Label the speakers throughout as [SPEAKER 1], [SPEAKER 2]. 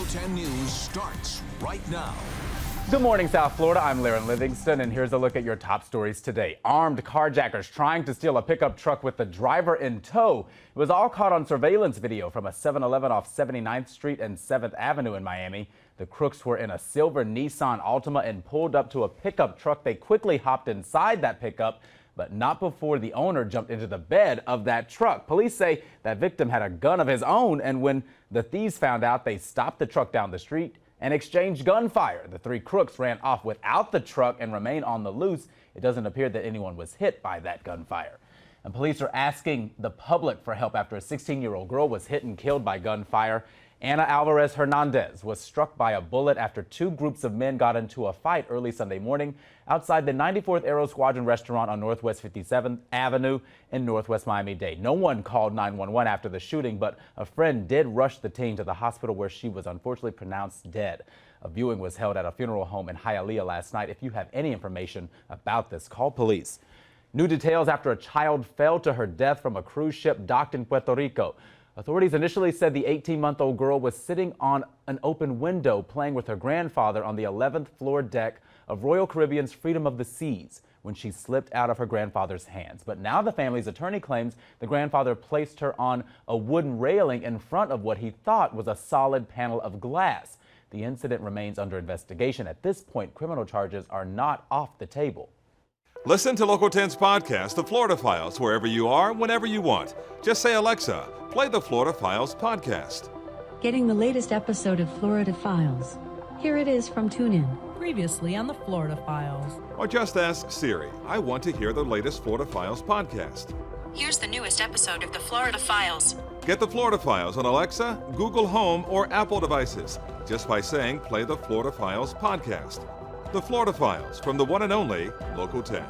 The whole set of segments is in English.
[SPEAKER 1] 10 News starts right now.
[SPEAKER 2] Good morning, South Florida. I'm Laren Livingston, and here's a look at your top stories today. Armed carjackers trying to steal a pickup truck with the driver in tow. It was all caught on surveillance video from a 7-Eleven off 79th Street and 7th Avenue in Miami. The crooks were in a silver Nissan Altima and pulled up to a pickup truck. They quickly hopped inside that pickup, but not before the owner jumped into the bed of that truck. Police say that victim had a gun of his own, and when the thieves found out, they stopped the truck down the street and exchanged gunfire. The three crooks ran off without the truck and remain on the loose. It doesn't appear that anyone was hit by that gunfire. And police are asking the public for help after a 16-year-old girl was hit and killed by gunfire. Anna Alvarez Hernandez was struck by a bullet after two groups of men got into a fight early Sunday morning outside the 94th Aero Squadron restaurant on Northwest 57th Avenue in Northwest Miami-Dade. No one called 911 after the shooting, but a friend did rush the teen to the hospital where she was unfortunately pronounced dead. A viewing was held at a funeral home in Hialeah last night. If you have any information about this, call police. New details after a child fell to her death from a cruise ship docked in Puerto Rico. Authorities initially said the 18-month-old girl was sitting on an open window playing with her grandfather on the 11th floor deck of Royal Caribbean's Freedom of the Seas when she slipped out of her grandfather's hands. But now the family's attorney claims the grandfather placed her on a wooden railing in front of what he thought was a solid panel of glass. The incident remains under investigation. At this point, criminal charges are not off the table.
[SPEAKER 3] Listen to Local 10's podcast, The Florida Files, wherever you are, whenever you want. Just say, Alexa, play the Florida Files podcast.
[SPEAKER 4] Getting the latest episode of Florida Files. Here it is from TuneIn.
[SPEAKER 5] Previously on the Florida Files.
[SPEAKER 3] Or just ask Siri, I want to hear the latest Florida Files podcast.
[SPEAKER 6] Here's the newest episode of the Florida Files.
[SPEAKER 3] Get the Florida Files on Alexa, Google Home, or Apple devices just by saying play the Florida Files podcast. The Florida Files from the one and only Local 10.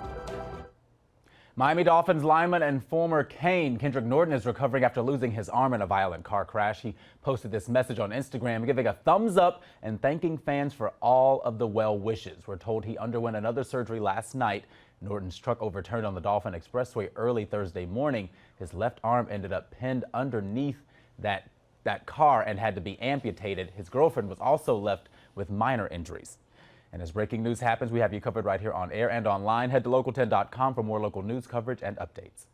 [SPEAKER 2] Miami Dolphins lineman and former Cane Kendrick Norton is recovering after losing his arm in a violent car crash. He posted this message on Instagram, giving a thumbs up and thanking fans for all of the well wishes. We're told he underwent another surgery last night. Norton's truck overturned on the Dolphin Expressway early Thursday morning. His left arm ended up pinned underneath that car and had to be amputated. His girlfriend was also left with minor injuries. And as breaking news happens, we have you covered right here on air and online. Head to local10.com for more local news coverage and updates.